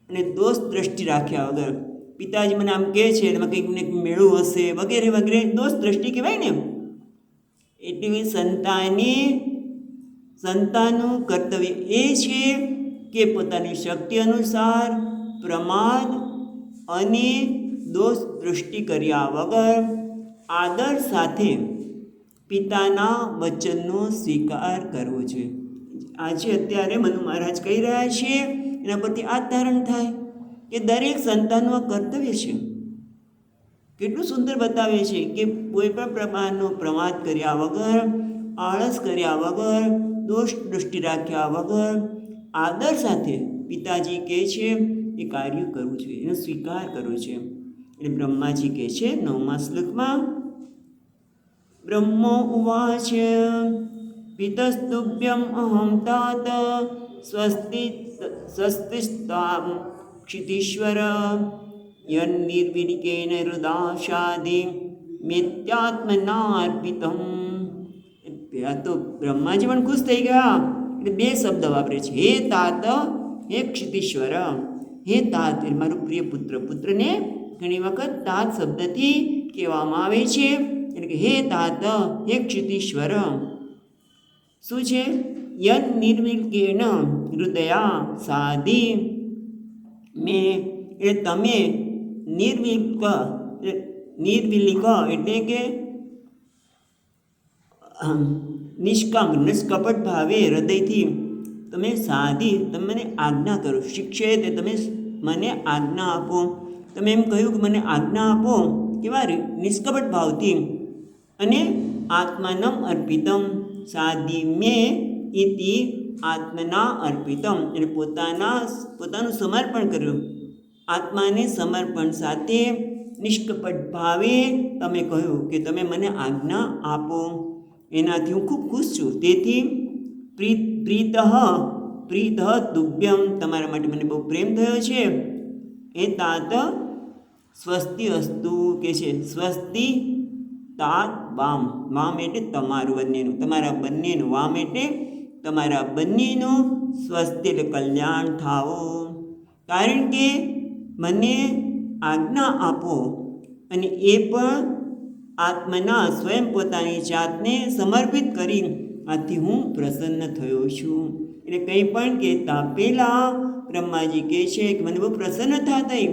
અને દોષ દ્રષ્ટિ રાખ્યા વગર, પિતાજી મને આમ કહે છે એમાં કંઈક મેળવું હશે વગેરે વગેરે, દોષ દ્રષ્ટિ કહેવાય ને. એટલે સંતાનનું કર્તવ્ય એ છે કે પોતાની શક્તિ અનુસાર પ્રમાદ અને દોષ દૃષ્ટિ કર્યા વગર આદર સાથે પિતાના વચનનો સ્વીકાર કરવો છે. આજે અત્યારે મનુ મહારાજ કહી રહ્યા છે, એના પરથી આ ધારણ થાય કે દરેક સંતાનનું આ કર્તવ્ય છે. કેટલું સુંદર બતાવે છે કે કોઈ પણ પ્રકારનો પ્રમાદ કર્યા વગર, આળસ કર્યા વગર, દોષ દૃષ્ટિ રાખ્યા વગર આદર સાથે પિતાજી કહે છે એ કાર્ય કરવું જોઈએ, એનો સ્વીકાર કરવો છે. એટલે બ્રહ્માજી કહે છે 9મા શ્લોકમાં, બ્રહ્મો ઉવાચ પિતસ્તુભ્યમ અહમ તાત સ્વસ્તિસ્તામ ક્ષિતીશ્વર યન્નિર્વિલિકેન હૃદાશાદિ મિત્યાત્મનાર્પિતમ. પહેલાં તો બ્રહ્માજી પણ ખુશ થઈ ગયા, એટલે 2 શબ્દ વાપરે છે, હે તાત, હે ક્ષિતીશ્વર. હે તાત એટલે મારું પ્રિય પુત્ર. પુત્રને ઘણી વખત તાત શબ્દથી કહેવામાં આવે છે. એટલે કે હે તાત, હે ક્ષિતીશ્વર. શું છે? યન નિર્વિલ્કેન હૃદયા સાધિ મેં, એટલે તમે નિર્વિલ્ક એટલે કે નિષ્કામ નિષ્કપટ ભાવે હૃદયથી તમે સાધી, તમે મને આજ્ઞા કરો, શિક્ષે તે તમે મને આજ્ઞા આપો. તમે એમ કહ્યું કે મને આજ્ઞા આપો, કેવા નિષ્કપટ ભાવથી, અને આત્માનમ અર્પિતમ સાધી મેં ઇતિ આત્મના અર્પિતમ, એટલે પોતાનું સમર્પણ કર્યું, આત્માને સમર્પણ સાથે નિષ્કપટ ભાવે તમે કહ્યું કે તમે મને આજ્ઞા આપો. એનાથી હું ખૂબ ખુશ છું. તેથી પ્રીત તુભ્યમ, તમારા માટે મને બહુ પ્રેમ થયો છે. એ તાત સ્વસ્તિ અસ્તુ કે છે, સ્વસ્તિ તાત વામ, વામ એટલે તમારું બંનેનું, તમારા બંનેનું, વામ એટલે તમારા બંનેનું, સ્વસ્તિ એટલે કલ્યાણ થાઓ. કારણ કે મને આજ્ઞા આપો, અને એ પણ આત્મના સ્વયં પોતાની જાતને સમર્પિત કરી, આથી હું પ્રસન્ન થયો છું. એટલે કંઈ પણ કહેતા પહેલાં બ્રહ્માજી કહે છે કે મને બહુ પ્રસન્નતા થઈ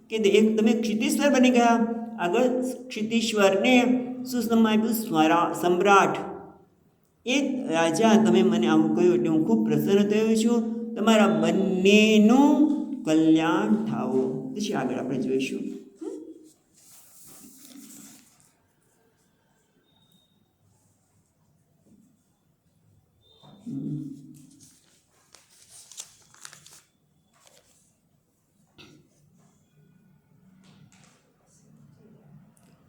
કે એક તમે ક્ષિતીશ્વર બની ગયા. આગળ ક્ષિતીશ્વરને શું સમાપ્યું? સમ્રાટ, એ રાજા, તમે મને આવું કહ્યું એટલે હું ખૂબ પ્રસન્ન થયો છું. તમારા બંનેનું કલ્યાણ થાવો. પછી આગળ આપણે જોઈશું.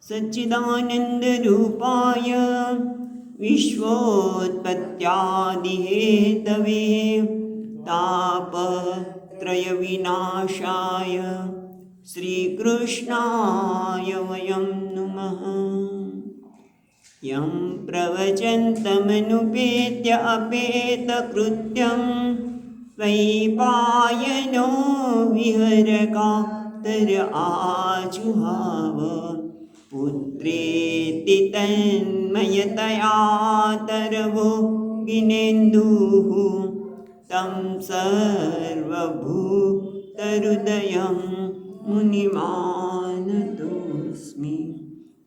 सच्चिदानन्दरूपाय विश्वोत्पत्त्यादिहेतवे तापत्रयविनाशाय श्रीकृष्णाय वयं नुमः। यं प्रवचन्तमनुपेत्य अपेतकृत्यं वैपायनो विहरकातर आजुहाव पुत्रेति तन्मयतया तरवो विनेन्दुः तं सर्वभूतहृदयं मुनिमानतोऽस्मि।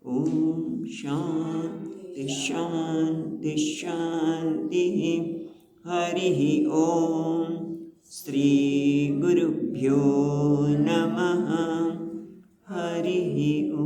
ॐ शान्ति शान्ति शान्तिः। हरिः ॐ श्रीगुरुभ्यो नमः। हरिः ॐ।